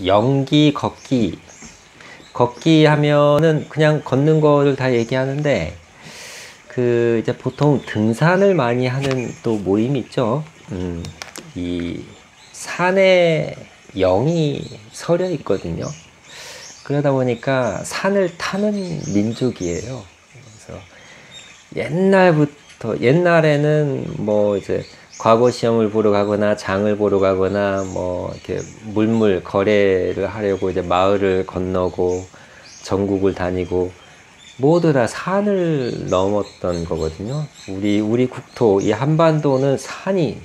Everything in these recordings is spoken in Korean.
영기, 걷기. 걷기 하면은 그냥 걷는 거를 다 얘기하는데, 이제 보통 등산을 많이 하는 또 모임이 있죠. 이 산에 영이 서려 있거든요. 그러다 보니까 산을 타는 민족이에요. 그래서 옛날에는 뭐 이제 과거 시험을 보러 가거나 장을 보러 가거나 뭐 이렇게 물물 거래를 하려고 이제 마을을 건너고 전국을 다니고 모두 다 산을 넘었던 거거든요. 우리 국토, 이 한반도는 산이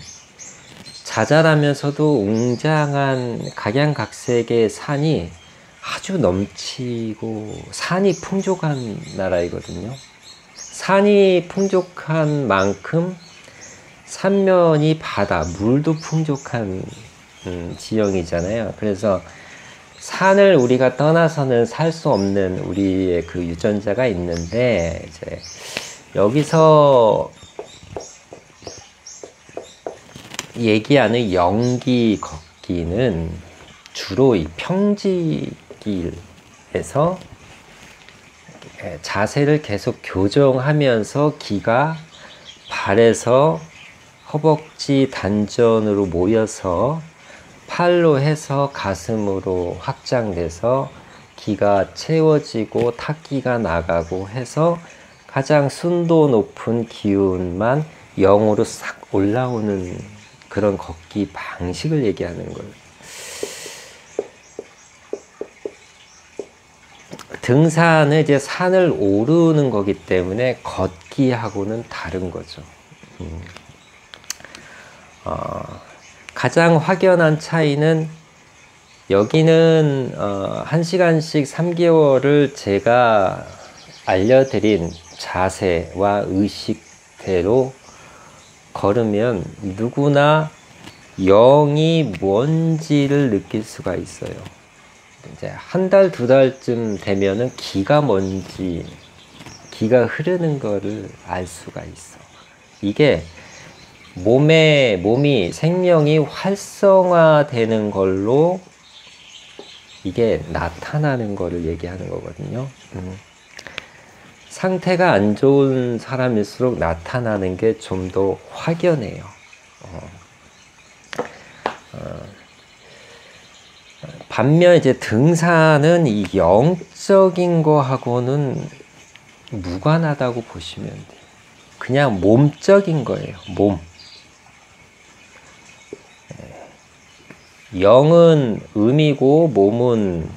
자잘하면서도 웅장한 각양각색의 산이 아주 넘치고 산이 풍족한 나라이거든요. 산이 풍족한 만큼 삼면이 바다, 물도 풍족한 지형이잖아요. 그래서 산을 우리가 떠나서는 살 수 없는 우리의 그 유전자가 있는데, 이제 여기서 얘기하는 영기 걷기는 주로 이 평지길에서 자세를 계속 교정하면서 기가 발에서 허벅지 단전으로 모여서 팔로 해서 가슴으로 확장돼서 기가 채워지고 탁기가 나가고 해서 가장 순도 높은 기운만 영으로 싹 올라오는 그런 걷기 방식을 얘기하는 거예요. 등산은 이제 산을 오르는 거기 때문에 걷기하고는 다른 거죠. 가장 확연한 차이는 여기는 1시간씩 3개월을 제가 알려드린 자세와 의식대로 걸으면 누구나 영이 뭔지를 느낄 수가 있어요. 이제 한 달, 두 달쯤 되면은 기가 뭔지, 기가 흐르는 거를 알 수가 있어. 이게 몸이 생명이 활성화되는 걸로 이게 나타나는 거를 얘기하는 거거든요. 상태가 안 좋은 사람일수록 나타나는 게 좀 더 확연해요. 반면 이제 등산은 이 영적인 거하고는 무관하다고 보시면 돼요. 그냥 몸적인 거예요. 몸. 영은 음이고 몸은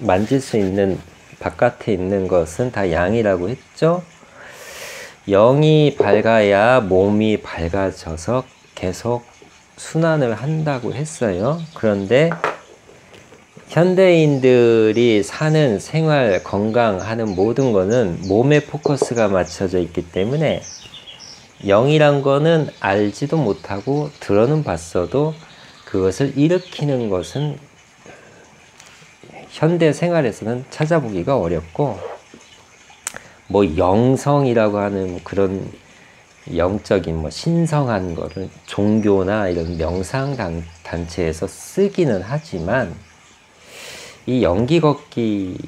만질 수 있는 바깥에 있는 것은 다 양이라고 했죠. 영이 밝아야 몸이 밝아져서 계속 순환을 한다고 했어요. 그런데 현대인들이 사는 생활, 건강하는 모든 거는 몸에 포커스가 맞춰져 있기 때문에 영이란 거는 알지도 못하고 들어는 봤어도 그것을 일으키는 것은 현대 생활에서는 찾아보기가 어렵고, 뭐 영성이라고 하는 그런 영적인 뭐 신성한 거를 종교나 이런 명상 단체에서 쓰기는 하지만, 이 영기 걷기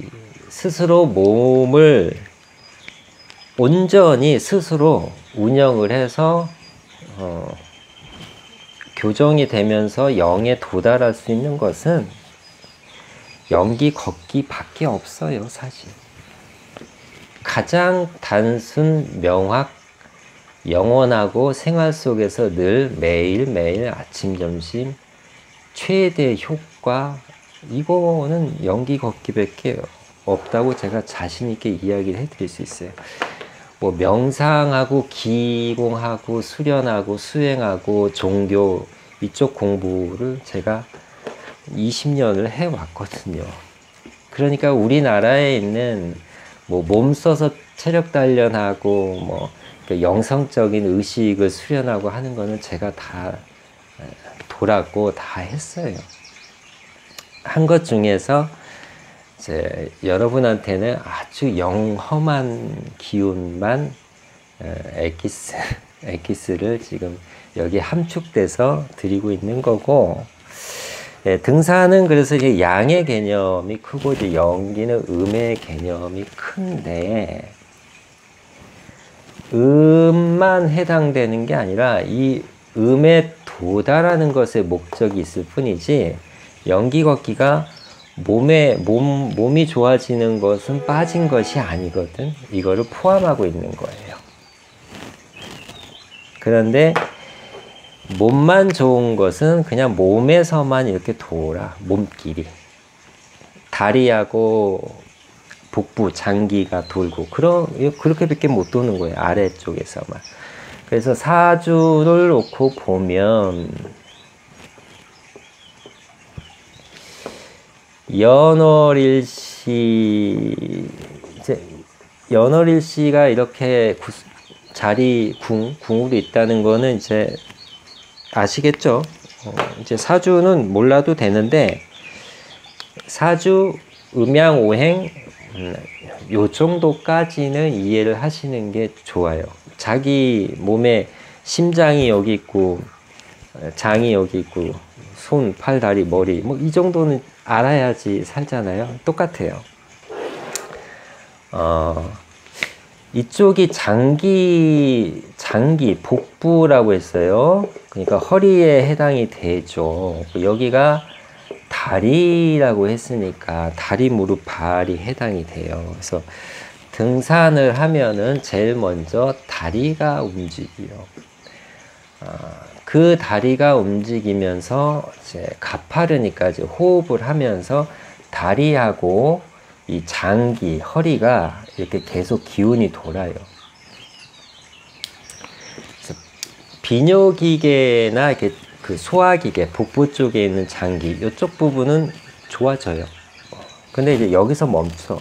스스로 몸을 온전히 스스로 운영을 해서 교정이 되면서 영에 도달할 수 있는 것은 영기 걷기 밖에 없어요, 사실. 가장 단순, 명확, 영원하고 생활 속에서 늘 매일매일 아침, 점심 최대 효과, 이거는 영기 걷기밖에 없다고 제가 자신 있게 이야기를 해드릴 수 있어요. 뭐 명상하고 기공하고 수련하고 수행하고 종교 이쪽 공부를 제가 20년을 해왔거든요. 그러니까 우리나라에 있는 뭐 몸 써서 체력 단련하고 뭐 영성적인 의식을 수련하고 하는 거는 제가 다 돌았고 다 했어요. 한 것 중에서 이제 여러분한테는 아주 영험한 기운만 엑기스를 지금 여기 함축돼서 드리고 있는 거고, 예, 등산은 그래서 이제 양의 개념이 크고 이제 연기는 음의 개념이 큰데 음만 해당되는 게 아니라 이 음에 도달하는 것에 목적이 있을 뿐이지 연기 걷기가 몸이 좋아지는 것은 빠진 것이 아니거든. 이거를 포함하고 있는 거예요. 그런데 몸만 좋은 것은 그냥 몸에서만 이렇게 돌아. 몸끼리. 다리하고 복부, 장기가 돌고 그렇게밖에 못 도는 거예요. 아래쪽에서만. 그래서 사주를 놓고 보면 연월일시가 이렇게 궁으로 있다는 거는 이제 아시겠죠? 이제 사주는 몰라도 되는데 사주, 음양오행 요 정도까지는 이해를 하시는 게 좋아요. 자기 몸에 심장이 여기 있고 장이 여기 있고 손, 팔, 다리, 머리 뭐 이 정도는 알아야지 살잖아요. 똑같아요. 이쪽이 장기 복부라고 했어요. 그러니까 허리에 해당이 되죠. 여기가 다리라고 했으니까 다리, 무릎, 발이 해당이 돼요. 그래서 등산을 하면은 제일 먼저 다리가 움직여요. 그 다리가 움직이면서 이제 가파르니까 이제 호흡을 하면서 다리하고 이 장기, 허리가 이렇게 계속 기운이 돌아요. 그래서 비뇨기계나 이렇게 그 소화기계, 복부 쪽에 있는 장기, 이쪽 부분은 좋아져요. 근데 이제 여기서 멈춰.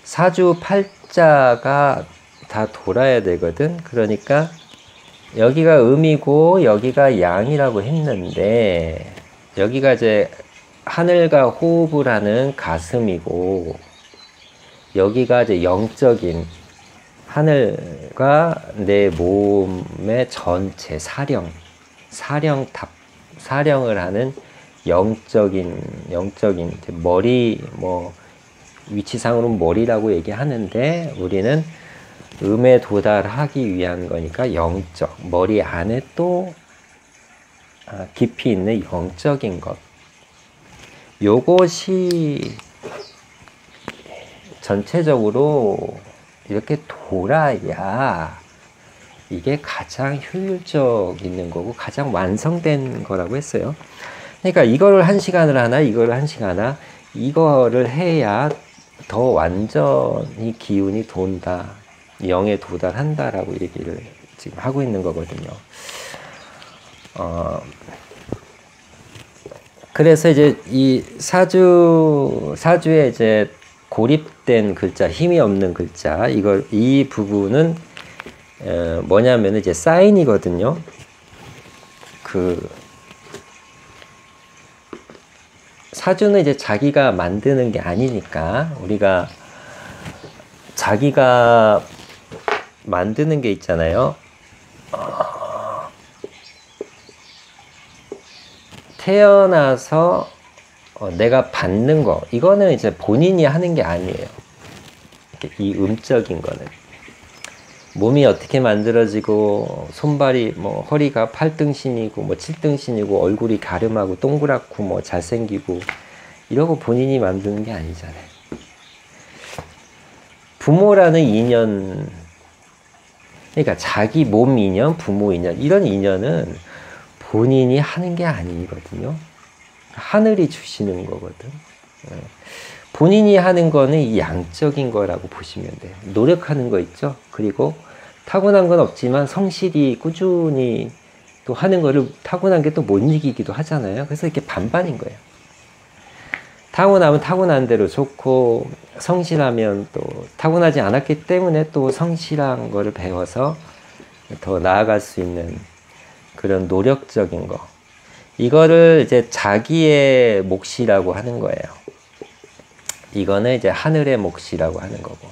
사주 팔자가 다 돌아야 되거든. 그러니까 여기가 음이고 여기가 양이라고 했는데 여기가 이제 하늘과 호흡을 하는 가슴이고 여기가 이제 영적인 하늘과 내 몸의 전체 사령탑, 사령을 하는 영적인 머리, 뭐 위치상으로는 머리라고 얘기하는데 우리는 음에 도달하기 위한 거니까 영적, 머리 안에 또 깊이 있는 영적인 것, 요것이 전체적으로 이렇게 돌아야 이게 가장 효율적 있는 거고 가장 완성된 거라고 했어요. 그러니까 이거를 1시간을 하나 이거를 1시간 하나 이거를 해야 더 완전히 기운이 돈다, 영에 도달한다라고 얘기를 지금 하고 있는 거거든요. 그래서 이제 이 사주에 이제 고립된 글자, 힘이 없는 글자, 이 부분은 뭐냐면 이제 사인이거든요. 사주는 이제 자기가 만드는 게 아니니까 우리가 자기가 만드는 게 있잖아요. 태어나서 내가 받는 거, 이거는 이제 본인이 하는 게 아니에요. 이 음적인 거는. 몸이 어떻게 만들어지고, 손발이, 뭐, 허리가 8등신이고, 뭐, 7등신이고, 얼굴이 가름하고, 동그랗고, 뭐, 잘생기고, 이러고 본인이 만드는 게 아니잖아요. 부모라는 인연, 그러니까 자기 몸 인연, 부모 인연, 이런 인연은 본인이 하는 게 아니거든요. 하늘이 주시는 거거든. 본인이 하는 거는 이 양적인 거라고 보시면 돼요. 노력하는 거 있죠. 그리고 타고난 건 없지만 성실히 꾸준히 또 하는 거를 타고난 게 또 못 이기기도 하잖아요. 그래서 이렇게 반반인 거예요. 타고나면 타고난 대로 좋고 성실하면 또 타고나지 않았기 때문에 또 성실한 거를 배워서 더 나아갈 수 있는 그런 노력적인 거. 이거를 이제 자기의 몫이라고 하는 거예요. 이거는 이제 하늘의 몫이라고 하는 거고.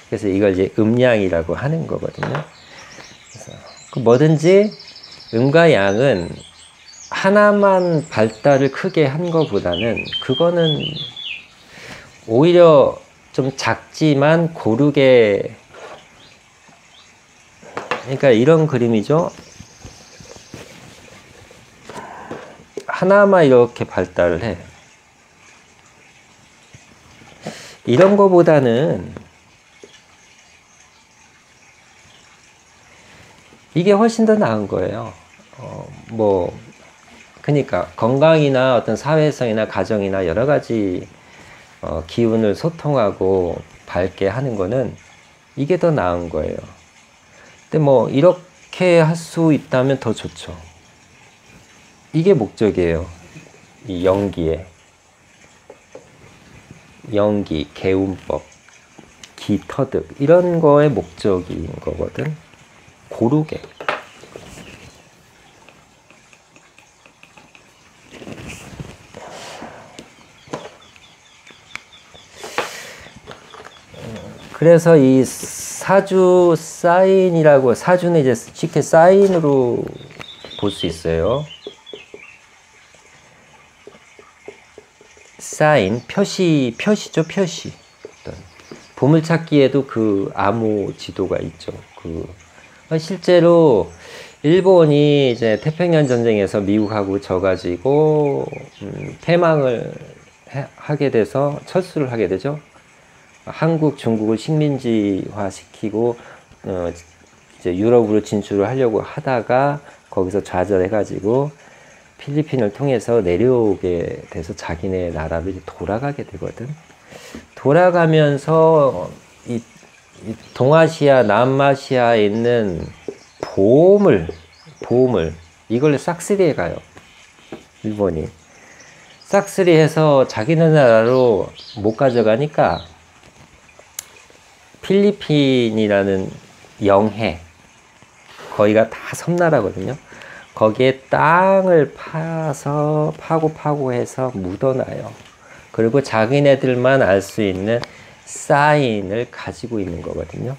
그래서 이걸 이제 음양이라고 하는 거거든요. 그래서 뭐든지 음과 양은 하나만 발달을 크게 한 것보다는 그거는 오히려 좀 작지만 고르게, 그러니까 이런 그림이죠. 하나만 이렇게 발달을 해. 이런 거보다는 이게 훨씬 더 나은 거예요. 그러니까 건강이나 어떤 사회성이나 가정이나 여러 가지 기운을 소통하고 밝게 하는 거는 이게 더 나은 거예요. 근데 이렇게 할 수 있다면 더 좋죠. 이게 목적이에요. 이 연기, 개운법, 기터득 이런 거의 목적인 거거든. 고르게. 그래서 이 사주 사인이라고, 사주는 이제 쉽게 사인으로 볼 수 있어요. 사인, 표시죠, 표시. 보물찾기에도 그 암호 지도가 있죠. 실제로 일본이 이제 태평양 전쟁에서 미국하고 져가지고 패망을 하게 돼서 철수를 하게 되죠. 한국, 중국을 식민지화 시키고 이제 유럽으로 진출을 하려고 하다가 거기서 좌절해가지고 필리핀을 통해서 내려오게 돼서 자기네 나라로 돌아가게 되거든. 돌아가면서 이 동아시아, 남아시아에 있는 보물 이걸 싹쓸이해 가요. 일본이 싹쓸이해서 자기네 나라로 못 가져가니까 필리핀이라는 영해, 거기가 다 섬나라거든요. 거기에 땅을 파고 해서 묻어놔요. 그리고 자기네들만 알 수 있는 사인을 가지고 있는 거거든요.